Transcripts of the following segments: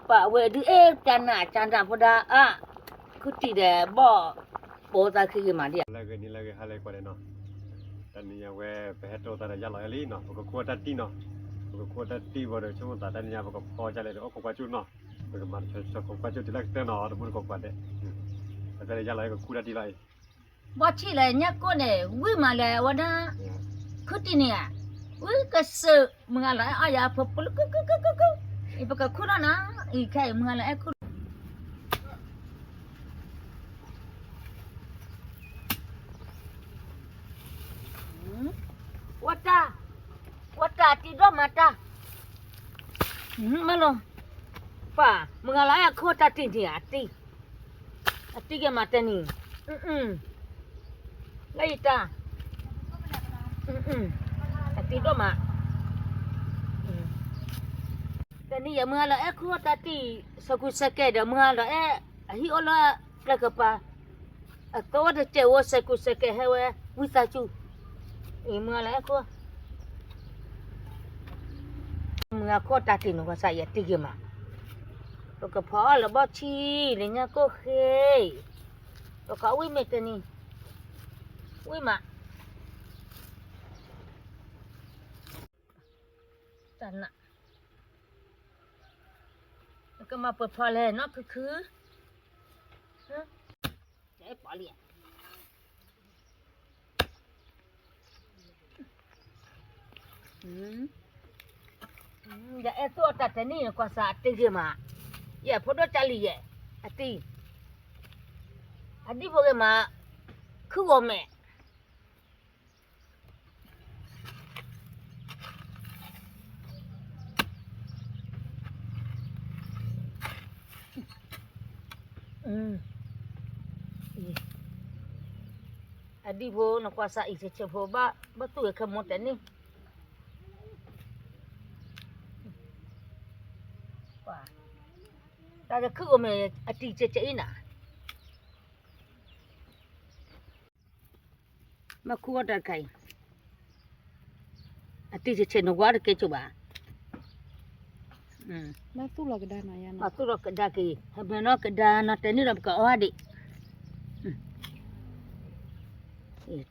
ป่าเวดีจันน่ะจันทร์พดาคือติเดบ่โปตาคือมาดิlagi ni lagi hal ko no tan ni we pe to ta ya lo ali no ko ta ti no ko ta ti bo de chu ta tan ya ko ko ja le ko ko chu no ko ma cho ko ko chu ti la te no do ko ko de ta ya lo ko ku ta ti lai บ่chiเลยเนี่ยก็เนี่ยวิมาเลยวะนะคือติเนี่ยวิก็สึมึงอะไรอย่าพบกุอีปะคุณนะอีแค่มึงอะไรคุณวัดตาติดมาตามาลงป่ามึงอะไรโคตรติเนี่ยติแกมาแต่นี่ไล่ตาติดมาแต่นี่อย่ามึงอะไรโคตรติสกุลสเกดมึงอะไรฮิโอละกระกปาตัวเด็กเจ้าสกุลสเกเหววิสาจูมึงอะไรโคมึงโคตรติหนูก็ใส่ยาติกมาตัวก็พอแล้วบ่ชีเลยเนี่ยก็เฮตัวก็วิ่งไม่แต่นี่วิ่งมาจันน่ะแล้วก็มาเปิดพอเลยเนาะคือใจปอเลียอย่าตัวตัดแต่นี่ก็สาติกมาอย่าพอดจาลีอติอดีพวกมาคือว่าแม่อดีพวกนักว่าสาอีกเฉพาะบ้าตัวขโมยแต่นี่ว่าแต่จะคือว่าแม่อดีเจ๊น่ะมาคู่กันใครอดีเจ๊นกว่าเกจูบ้ามาสู้เราก็ได้นะยานะมาตู้รกดากีเห็นนกดานะแต่นี่เราก็ว่าดิ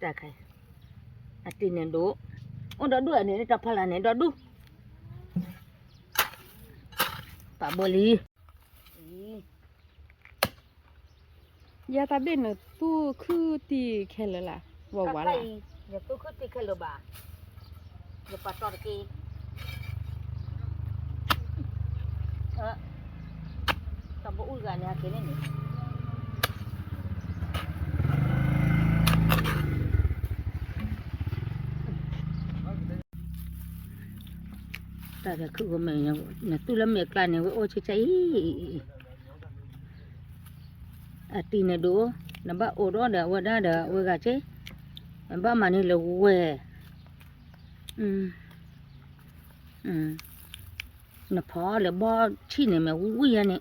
ตาใครอดีเนี่ยดูดอเนี่ยจะพลาเนี่ยดูปะบลียาตาเบนตู้คือตีแค่ละล่ะว่าล่ะอย่าตู้คือติแค่ละบาอย่าปะตอดกีtambah ulga ni akhirnya ni tak ada kegomennya na tu lah meklan ni oh cecai ati ne do namba odo da wada da wega che namba mani le we nó phá là bao chi này mà vui à này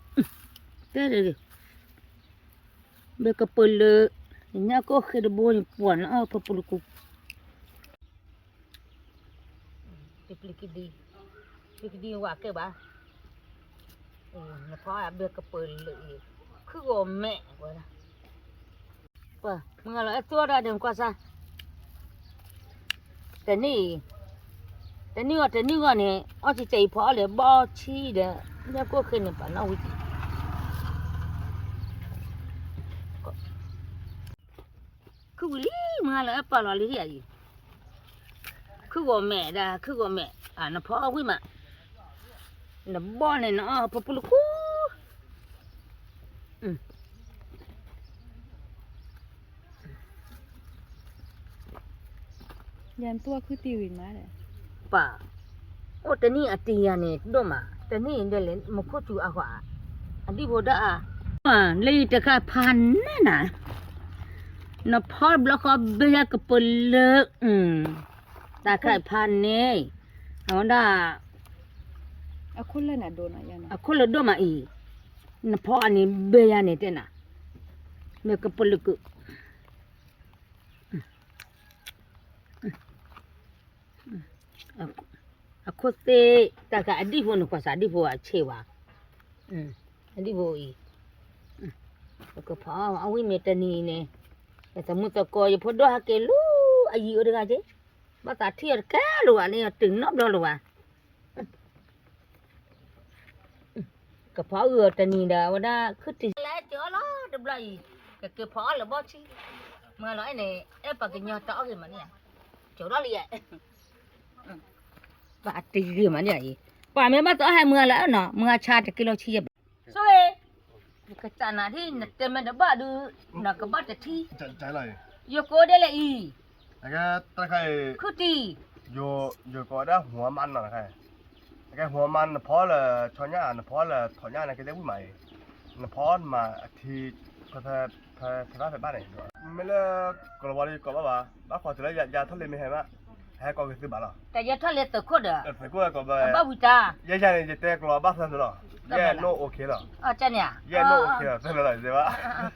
thế rồi bây giờ bự lợ nhà có khi đó bố thì buồn à phải bự cục đi qua cái bà nó phá bây giờ bự lợ cứ gồm mẹ vậy đóมึงอะไรตัวได้เดี๋ยวกว่าซะแต่นี่ก็เนี่ยเอาใจใจพอเลยบ่ชี้เด้อเนี่ยก็ขึ้นเนี่ยป่ะน้าวิคือวิลี่มาแล้วป่ะลอลิอ่ะคือก็แม่ด่าคือก็แม่น่ะพอวิมาน่ะบ่เนี่ยเนาะปะปุลุกูยานตัวคือตีวินมาเลยป่ะโอ้แต่นี่อติยาเนี่ยด้วยมาแต่นี่เดี๋ยวเลยมาพูดอยู่อ่ะว่าอันที่พูดอ่ะเลยตะกะพันนั่นน่ะน่ะพอบล็อกก็เบียกปุลตะกะพันนี่เอาด่าคนละน่ะโดนอ่ะยานะคนละด้วยมาอีน่ะพออันนี้เบียเนี่ยเต้น่ะเมกปุลกุအခုသေးတကအဒီဖို့နကွာစာဒီဖို့အချေပါ อันนี้โบอีก็พอเอาวิเมตนีเนี่ยแต่สมมุติก็อยู่พอดว่าเกลูอายุเด้อเจบ่ตาเทียแก่ลูกอันนี้ตึงนอบดอลูกอ่ะก็พอตนีดาว่าดาคือติแล้วเจอละดบไลก็พอละบ่ชิมาแล้วไอ้นี่ไอ้ปากกญอตอกิมันเนี่ยเจอละเลยบาติกิมันเนี่ยป่าแม่บ่ตอให้มือแล้วเนาะมือชาตะกิโลชีซวยก็จานาที่นเตมันบ่ดูนักบ่ตะที ใจเลย ยโกเดเลยอี แล้วก็ตะไคร้ คือตี อยู่ก็ได้หัวมันน่ะใครแล้วก็หัวมันพอละชอญญาพอละถอนญาน่ะก็ได้ผู้ใหม่พอมาที่พระไปบ้านไหนไม่เลิกกลัวเลยกลัวบ้าขอจะได้ยาทะเลไม่ให้มาให้ก็คือบ้าหรอ แต่ยะทะเลตะโคดอ่ะ แต่กูก็บ้า บ่วิตาย าเนี่ยจะแต่กลัวบ้าซะหรอยาโนโอเคหรอ อ๋อจันเนี่ย ยาโนโอเคหรอใช่ไหมใช่ปะ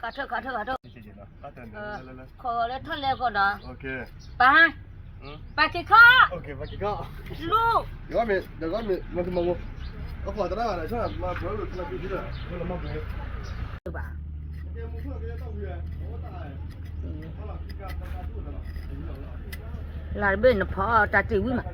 ขอโทษจริงๆเนาะก็เตือนเลย ขอแล้วทะเลก็ดอ โอเค ไปกิข้า โอเคมากี่ก็ ลูก เดี๋ยวมันก็ขอจะได้อะไรใช่ไหมมาเผื่อหรือเราคิดด้วยเพื่อเรามาเผื่อ บ่า เดี๋ยวมึงเพื่อก็จะต้องเผื่อโอ้ตายเพราะเราคิดการพูดแล้ว ลาเบิ่นพอตาจิวิมา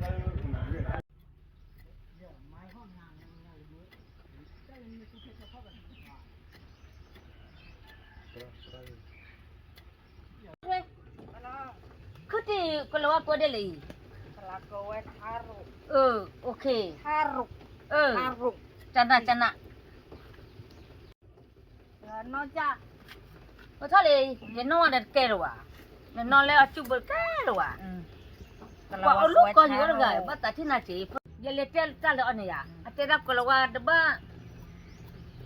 คือที่ก็ละว่าก็ได้เลยโอเคจันนะนอกจากว่าทะเลเดี๋ยวนอนได้แก่หรอวะนอนแล้วจุบแก่หรอวะว่าเอาลูกก็อยู่แล้วไงว่าแต่ที่น่าจีอย่าเลี้ยเจ้าเลยอันนี้อ่ะแต่ละก็ละว่าดบ้า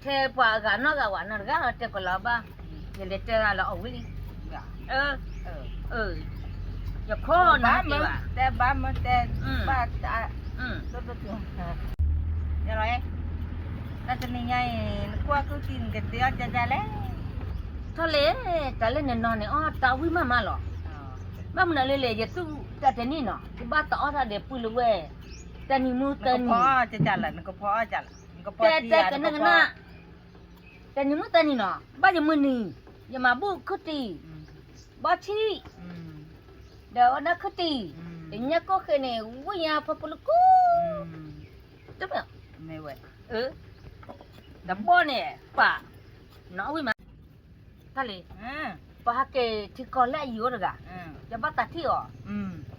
เทปะกันนอกจากว่านั่นก็เทก็ละบ้าอย่าเลี้ยเจ้าละเอาวิลีอย่าข้อนะจีว่า แต่บ้านมันแต่บ้านจะตัวยังไงน่าจะนี่ไงกว่าคือกินกันเดียวจะแล้ว ทะเลแต่เล่นนอนเนี่ยอ๋อตาวิมาหรอบ้ามันเลยจะตู้แต่นี่เนาะที่บ้านต่อถ้าเดี๋ยวปุยเลยเว้ยแต่นี่มือแต่นี่ พ่อจะจัดละก็พ่อจัดก็พ่อ แต่กันนั่นนะแต่นี่มือแต่นี่เนาะบ้านจะมือนี่อย่ามาบุกคุตีบ้าชีเดี๋ยวนักคุตีเดี๋ยวนี้ก็แค่เนี่ยวิ่งพอปลุกกูจบแล้ว ไม่เว้ย ดับบ้านเนี่ยป่าน้องวิมาทะเลป่าเกที่ก่อนแรกอยู่หรอกะจะบ้าตัดที่อ๋อ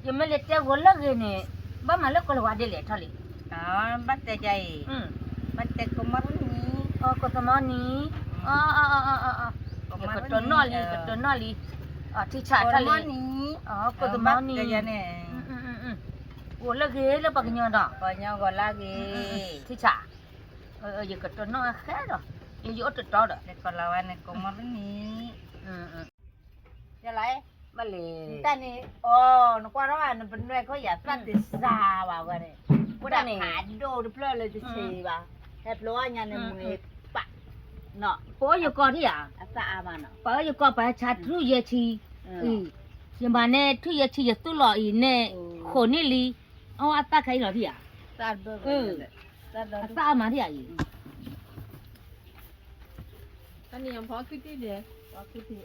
ยังไม่เล็กเจ้าคนละเกเนี่ยบ้ามาแล้วก็เลยว่าเดี๋ยวเลยทะเล บัตรใจบัตรก็มารุ่นนี้ ก็สมอนี้ก็ตัวนอลีที่ชาทะเลนี้ก็สมอนี้ จะเนี่ย โอ้ละเกแล้วปากยอดอ่ะ ก็ยังก็ลากี ที่ชาอย่าก็ตัวนอแค่ดอกอยู่อดต่อดอก แต่ก็เราเนี่ยก็มารุ่นนี้จะไร มาเลย แต่นี่นกว่าเราอันเป็นด้วยเขาอยากตั้งติดซาว่ะกันเนี่ยผู้ใดหาโดดเพลินเลยจะเชยว่ะแทบร้อยงานในมือปะเนาะ พออยู่ก่อนที่อ่ะ ซามาเนาะ พออยู่ก่อนไปชาทุเยชียังมาเนี่ยทุเยชีจะตุลออีเนี่ยคนนี่ลีเอาอัตตาใครหรอที่อ่ะ ซาเบอร์ซา อัตตามาที่อ่ะ ตอนนี้ยังพอคิดดีเลยพอคิดดี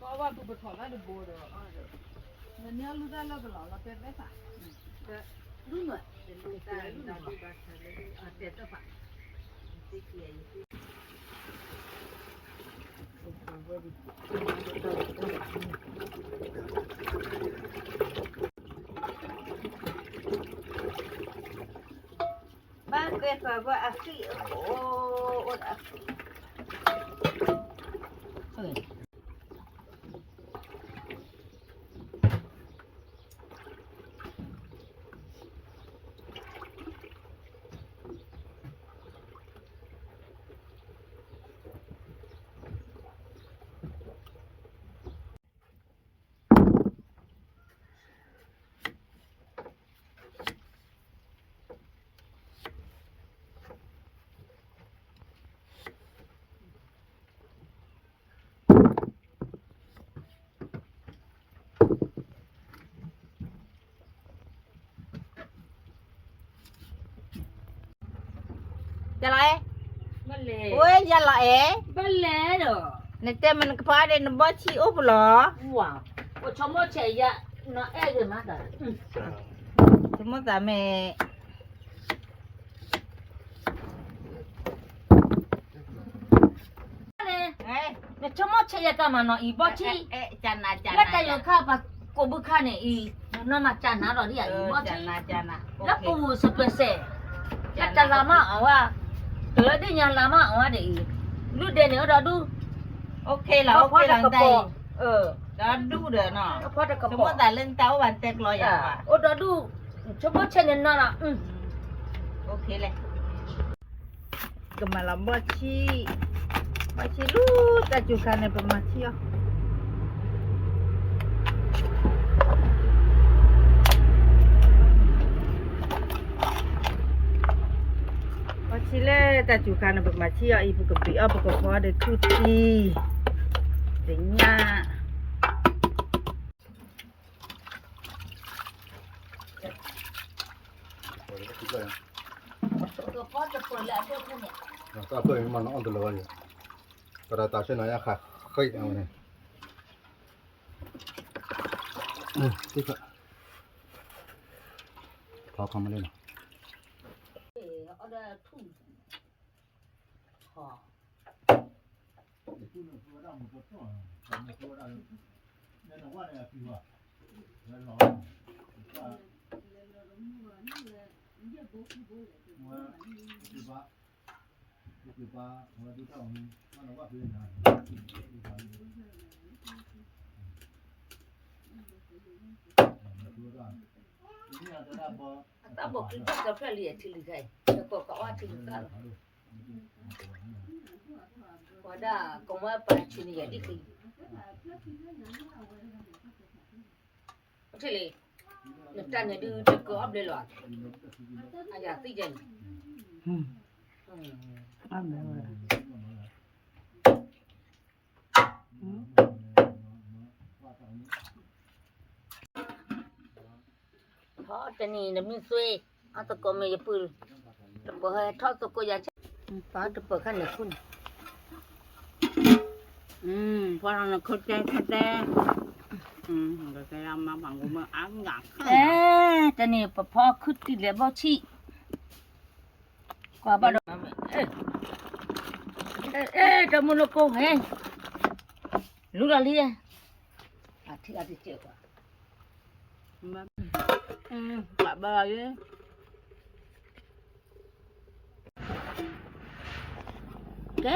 ก็ว่ากูไปถอดแล้วดูโบเด้อแล้วเนี่ยรู้ได้แล้วก็เราเป็นได้ป่ะ รู้หน่อยเป็นตารู้หน่อยเด็ดป่ะบ้านเป็นแบบว่าอาชีพโอ้อดอาชีพ จะไร มา လေ โอ้ยอย่าละเอ๋ ဘလဲတော့ ในเต็มมันก็พาได้นบ่ชีอุบหรอ ဝါကိုချမချေရနော်အဲ့ဒီမှာတာ สมมุติว่าแม่ လေ เอ้ย နဲ့ချမချေရကမှာနော်ဤဘောချီ เอ๊ะจันนาจัน လက်တရခပါကိုဘခနဲ့ဤနော်မချာနာတော့ဒီဤဘောချီ จันนาจันนาโอ လက် เค ပူစပစဲလက်တလာမအောင်ဝါတော်တဲ့ညာလာမအောင်ဝါတဲ့ဤလူတဲ့နေတော့ဒူ โอเคแล้วโอเคหลังใจ แล้วดูเด้อเนาะ ဖောတက สม ပေါ် มุติว่าเรื่องเต้าวันเต็กร้อยอ่ะ โอ้ดอดูชมเชนน่ะล่ะ โอเคเลยก็มาลำบ่ชีลูแต่จุกันในประมาณที่อ่ะบ่ชีเลยแต่จุกันในประมาณที่อ่ะอีพวกกะปิอ่ะพวกกะพอได้ทุทีสิงหน้า ก็พอจะเปิดแล้วเด้อพุ่นเนี่ย ก็เพื่อนมันอ่อนตัวเลยอยู่กระดาษเช่นนั้นค่ะค่อยเอาเนี่ยที่ก็พอคำมาเลยเนาะ เอาได้ทุ่มฮอตาบอกกินกาแฟเลียที่ลิไกแล้วก็ก็ว่าที่ลิกาว่าได้ก็มาปาชินี่ดิคือใช่เลยนึกตาเนี่ยดูจะก็อัพเลยหรออาญาติจังอันเด้อ ทอดนี่นะมีสวยเอาตะกอเมยปืนตะกอให้ทอดตะกอยาชป้าตะเปิดขั้นเนี่ยคุณพอเราเข้าใจก็จะทำมาบังกูมาอ่านหนัก แต่นี่พอขึ้นติดแล้วบ่ชีกว่าบ่ดตะมุนโกเฮ้รู้ละลีอ่ะที่อาทิเจ้ากว่า Bà bơi á. แก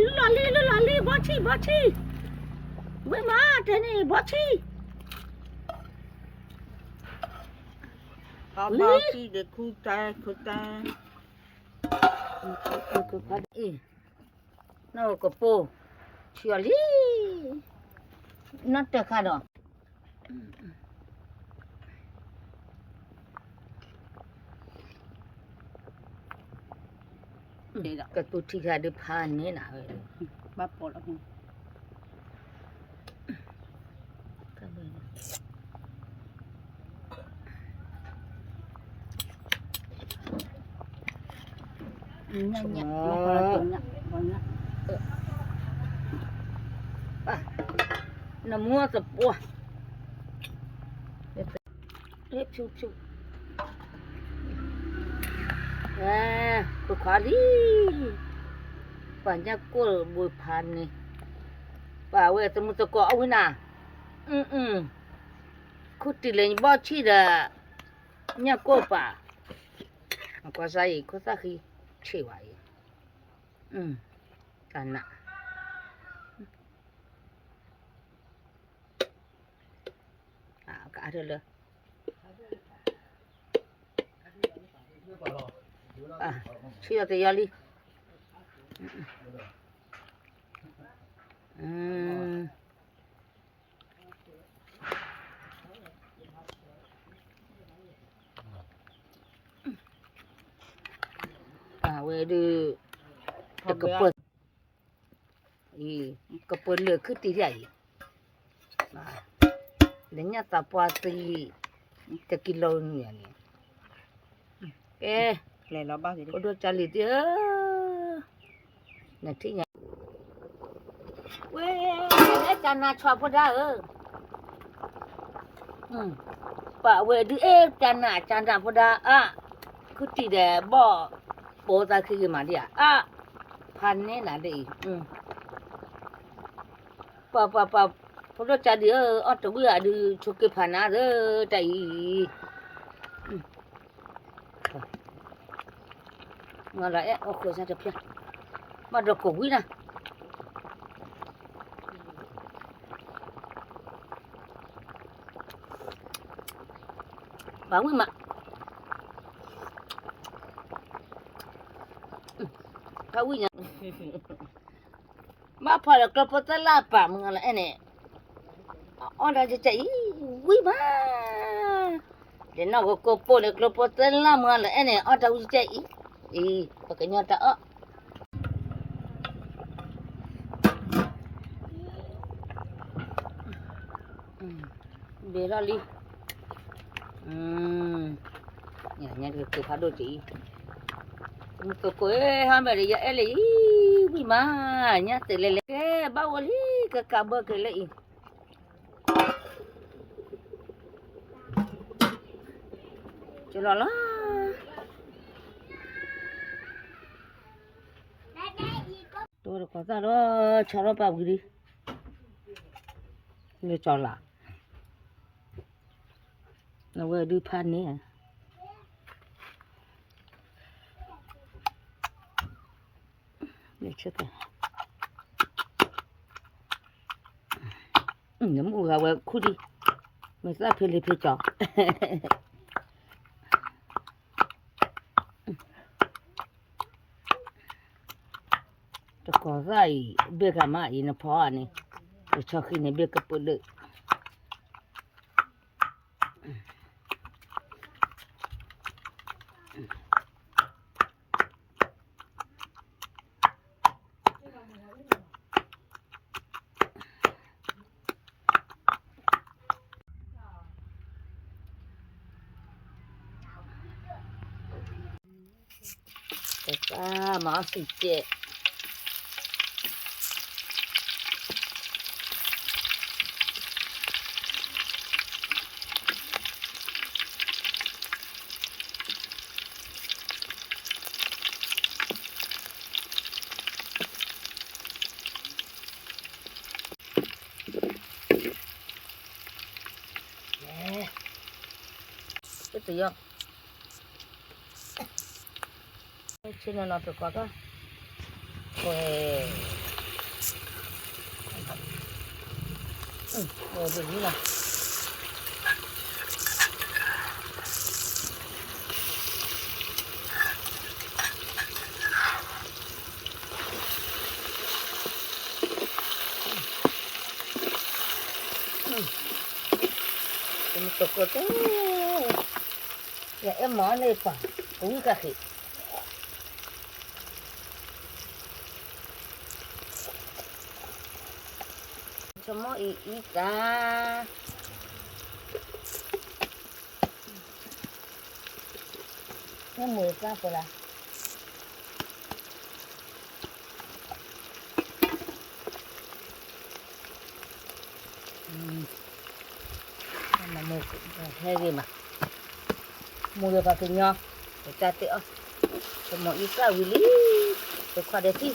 ลุลาลีบ่ชีเว้ยมาแต่นี่บ่ชี Có bao chi để khu ta. น่าก็โปเชียลีนั่นแต่ค่ะดอกก็ตุที่ค่ะได้ผ่านนี่นะเว้ย Bà bỏ lắm. ก็เลย Nhanh nó có là chuẩn nhặt. Còn nhặt. ป่ะน้ำมัวสะปัวเรียบชุบก็ขวาดีป่านยักกู้บุยพันนี่ป่าเวทมุตะกอเอาไว้น่ะคุติเลยบ่ชีดะยักกู้ป่าก็ใส่ก็สักทีเชื่อไว้กันน่ะก็อะไรเลยเชื่อแต่ยาลีเวดูตะกะเปิดกะเปิดเหลือขึ้นตีใหญ่เดี๋ยวนี้ตาปวดตีจะกิโลเนี่ยนี่ Lấy nó bao gì đi. Có đôi chả lì tía nè thích nhỉ quê cái cha na cho phụ ra bà quê đi cha na phụ ra cứ chỉ để bỏ ra khi mà đi pan này là đi bà phụ ra cha đi ở chỗ bữa đi chụp cái pan á chạy mà lại ở khơi ra được chưa mà được cổ quý nè bảo nguyên mà bảo quý nhỉ mà phải là cái bát lá bà mình là này ở đây chạy quý mà để nó có cô bố được cái bát lá mình là này ở đâu chạy pakai nyata bela li nya ke phado chị ko ko ha me ya ele bi ma nya te le ke ba wali ke kabar ke le celala tôi có ra đó cho nó vào đi để cho là nó vừa đi pan nè để chết rồi nấm u gà vừa khu đi mình ra phê lê phê cho có rai bê cả mà nó phò này cho khi này bê cả bự được mà xịt chết cái gì vậy trên nó phải có cái rồi được như nào mình có cái ya em món này phải cũng cả thịt cho mỗi ít cả nó 10 ca rồi là mà mua hay gì mà mua được cái nho để cha tẹo cho mỗi ít cả willy để qua đây thì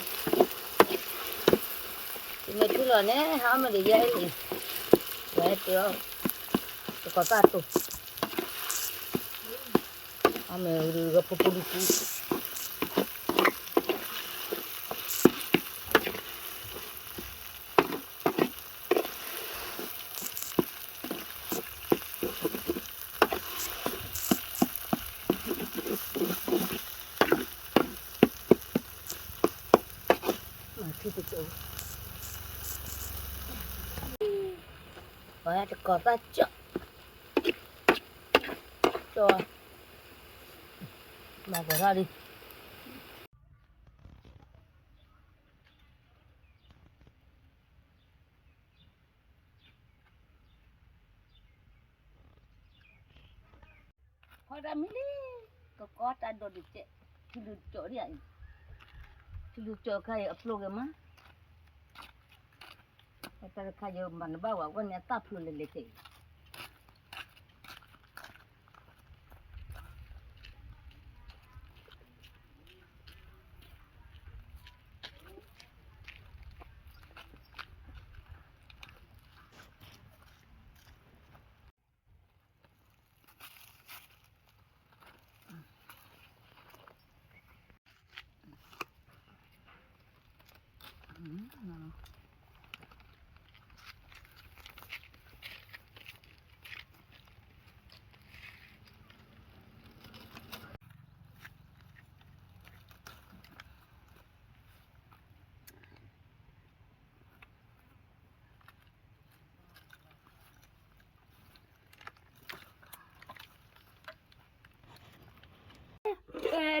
mấy thứ rồi nè hả mà để dễ thì dễ tẹo để có cả tụ hả mà được gặp phụ nữ và có ta cho mà bỏ ra đi thôi ra mình đi có ta đồ được chạy thì được chỗ đi ảnh Tilu cok kaya upload ke mah. Kata kaya mana bawa wan ya tak perlu lelaki.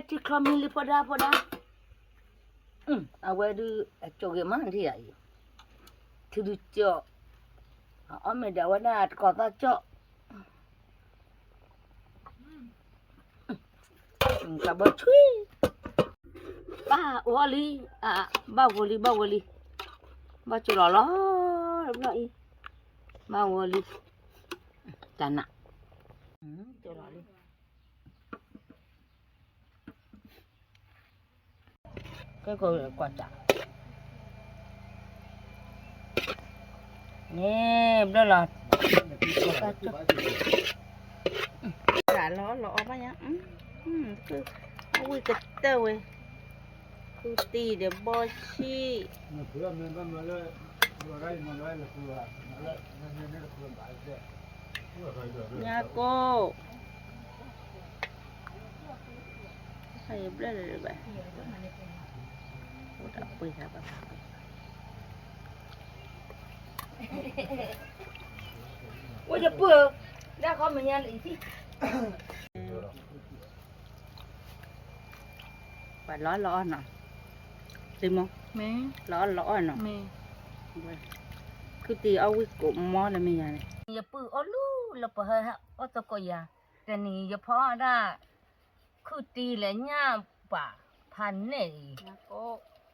Ti kami pada. Awak tu cok mana dia ya? Tilu cok. Ame dah wana kota cok. Kabar cuy. Wali. Wali. Baca lala. Belai. Wali. Tanah. Cok lali. Cái quan trọng nè đó là Dạ lọ bao nhiêu? Cứ ui cái tơ ấy. Cứ tì để bò chi. Nhà cô. Hay bla bla bla. Udah apa ya Pak? Ôi giời bữa ra con mình ăn gì Và lọ nè. Tìm không? mẹ Lọ nè. mẹ Cứ tì áo cái cổ mò là mình này. giờ bữa ô lu là bữa hơi ô tô coi ya cái này giờ phá ra cứ tì là nhà bà pan này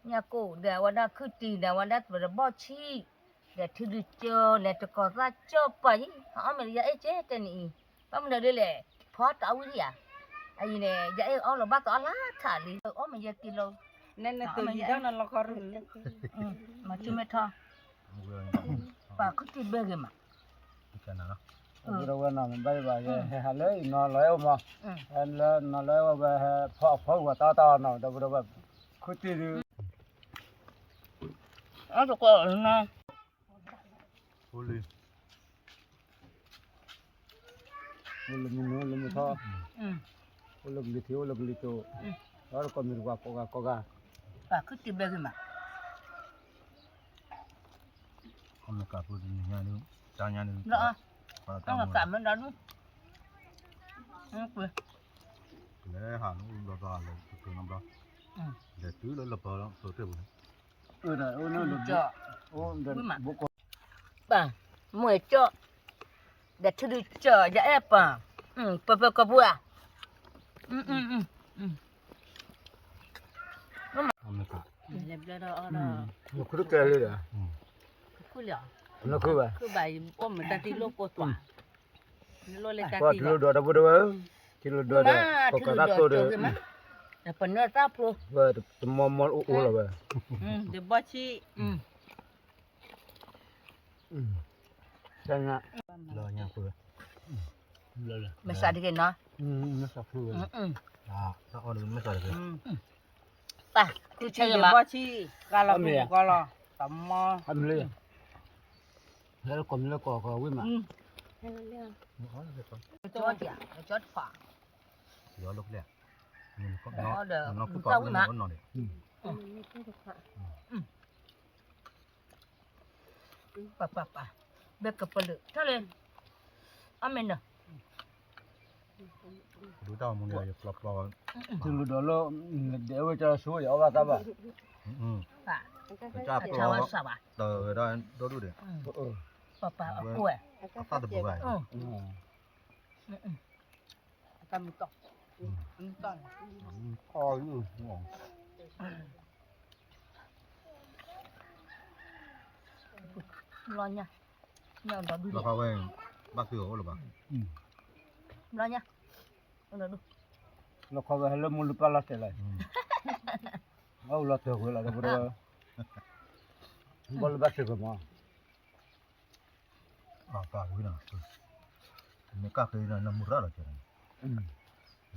nhà cô để vào đó cứ tì để vào đó vừa bỏ chi để thứ đi chơi để cho con ra chơi vậy họ mình giờ ấy chết cái này bắt mình đi lệ phá tao cái gì à ai nè giờ ấy là bắt tao lá thả đi mình giờ kilo Nên là từ gì đó nó có rồi. mà chưa mấy thọ bà cứ tì bê mà Rồi nó mình bay vào cái lấy nó lấy mà anh nó lấy về phở và to nó đâu đâu cứ tí đi ở chỗ có nó Uli. mình thôi mình thiếu mình to đó là con mình qua coca bà cứ tì bê mà Không cả phụ nhà nữa. Cha nhà nữa. đó nó là cảm ơn đó đúng không Lẽ hàng nó là từ năm đó. Để tứ nó lập đó, tôi tiếp rồi. nó được cho bố con bà mười cho để thứ đi chờ dạ ép à bơ có bữa Không cả. Làm ra đó đó. nó cứ kêu lên à Cứ liệu. nó cứ vậy Cứ bài ôm người ta đi lô cô tỏa. Lô lên ta qua đi. kilo đâu đâu kilo đâu mà có thứ cả đi đó tôi chờ được cái mà là phần nó táp luôn và mò u là vậy Để bò chi. Sang ạ Lo nhà phụ. mà sao đi cái nó nó sắp phụ À, nó ở đây mới sao được. bà cứ Chi chơi để mà bò chi. Gà lò gà lò. Tầm mò. ăn lên thế là còn nó có với mà Nó được không? cho kìa cho phẳng Gió lúc lẹ. Nhưng có Đó được. nó cứ Sao có mà? nó đấy. bà bé cặp bự thôi lên amen nè Đối tao một người lọc lò. từ lúc đó lo để cho số ở vào ta bà bà Cha chào pro. sao bà Tờ đó đó đủ để. bà ôi Phát được vậy. Tầm tọc. Tầm. ôi ngon lo nha nhau đó đi เราเข้าไปบักเสือหรือเปล่า lo nha nó được เราเข้าไปให้เรามุลปลาเสร็จเลยเอาเราเถอะเวลาเราไปบอลบัสเสร็จมั้ง อ๋อกาคือนะนี่กาคือนะมุระละเจ้า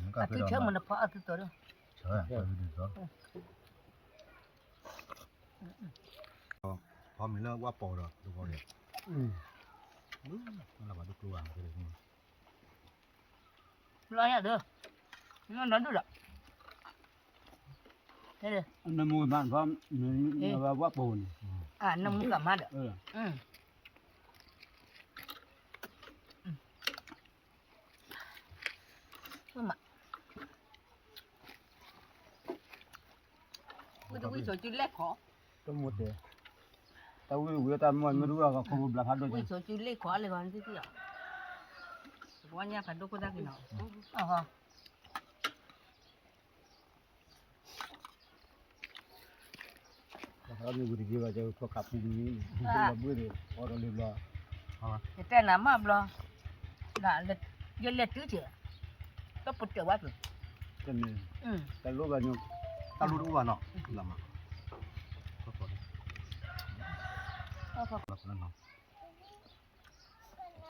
นี่กา à คือ thì นะ trước mình nó phá từ từ đó ใช่ก็คือดีจ้ะพอมีเรื่องว่าปอดดูก่อนเลยนั่นแหละว่าดูกลัวเลย lo nha được nó được rồi thế đi น้ำมูบ้านพร้อมนี่ว่าปูน à nó muốn làm hết được ừ nhưng mà bây giờ chỉ lép khó ต้มหมดเลยแต่วิวแต่มันไม่รู้ว่าเขาบลับพัดด้วย bây giờ chỉ lép khóเลยก่อนที่ที่อ่ะวันนี้ผัดดูก็ได้กินหน่อยอ๋อฮะ เขามีบุตรกี่ว่าจะเขาขับนี่เราเบื่อเลยพอเราเรียบร้อย cái nào mà lo là lật giờ lật chứ chưa có bật trở bắt rồi จะมี ừ แต่รู้กันอยู่ ตาลูกว่าเนาะลำอ่ะก็พอแล้วนั่นเนาะ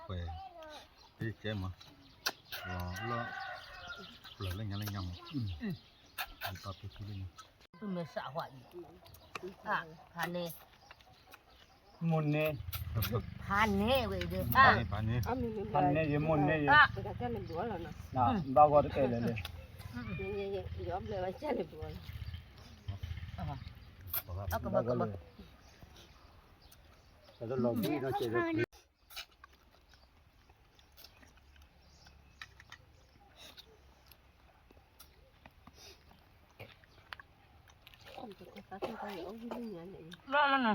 ไปที่เจ้ามาแล้วเปลือกอะไรยังยังตอบไปคือเลย tôi mới xã hội à hà nè มุนเนี่ย hà nè vậy đi ปา à นี้ปานี้ พันเนี่ยยังมุนเนี่ย à นะบ้าก็ได้เลย à cái bậc cái bậc แต่เราบี้เราเจอ lo nè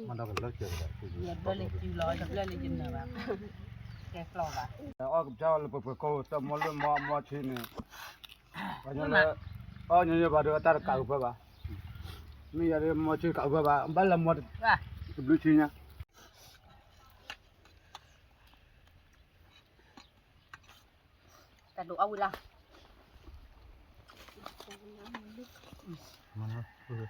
มันเราเป็นเลิกเจอกัน อย่าเบลเลยจีลอยจะเบลเลยจินนะแบบแกกลอว่ะ อ๋อกับเจ้าเราไปโก้ตัวมอลมอชินี่วันนี้เราอ๋อเนี่ยบาร์เดอร์ตาร์ก้าวไปบ้ามีอะไรมอชิก้าวไปบ้าบ้านละมอด ว่ะ บลูชิเนี่ย แต่ดูเอาเวลา มันนะคือ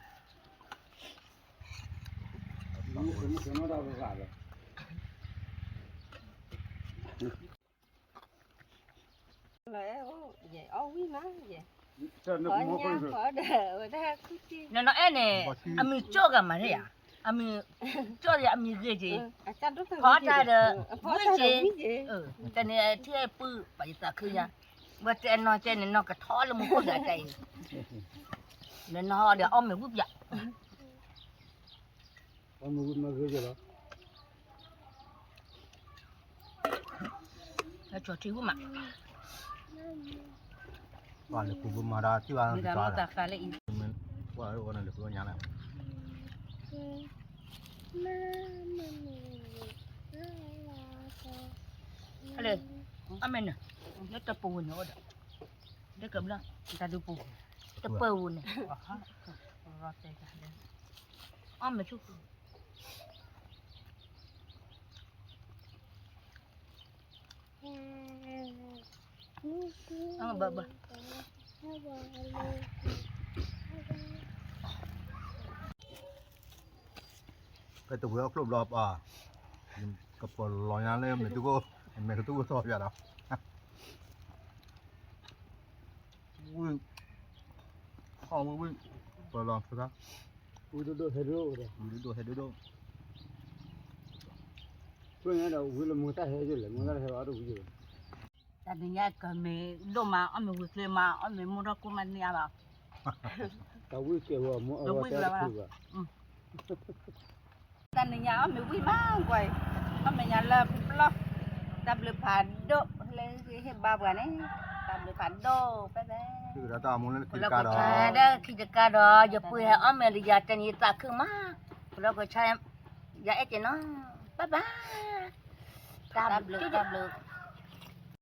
nó nói nè à mình cho cái mà thế à à mình cho thì à mình cái gì khó ra được cái gì cái này thì bự phải ta cứ ya mà trên này nó cái thó là một con gà cây nên nó để ôm mình bút dạ มันมาเกิดอะไร nó cho thiếu mà ว่าเลยกูมาได้ที่ว่า người ta nó ta khai lại ว่าวันนั้นเลยกูยังไง đây à mình nè nó tập bù nữa đó nó cầm lên người ta đưa bù tập bù này mình chút bờ bờ ก็ตัวเราครบรอบกับปลอยนั่นเลยเหมือนตัวก็เหมือนตัวก็สอบอย่างเราวิ่งข้อมือวิ่งปลอยสักครั้ง อุดดูเฮโร่เลย ดูให้ดู เพื่อนเราวิลมุตาเฮจุเลยมุตาเฮวารุวิจุ tadi ya kami doma ame wikle ma ame mura kumani aba ตาวิเกวมุอวตาคุกะ tani nya ame wi ma quay ame nya la plo tập le phado le he ba bữa này tập le phado pe pe คือเราตามมูลนิธิ เรา กา ก็ ร ใช้ได้กิจการอย่าปุยให้เameลิยาจันยตาคือมาเราก็ใช้อย่าเอเจเนาะบ๊ายบาย tập le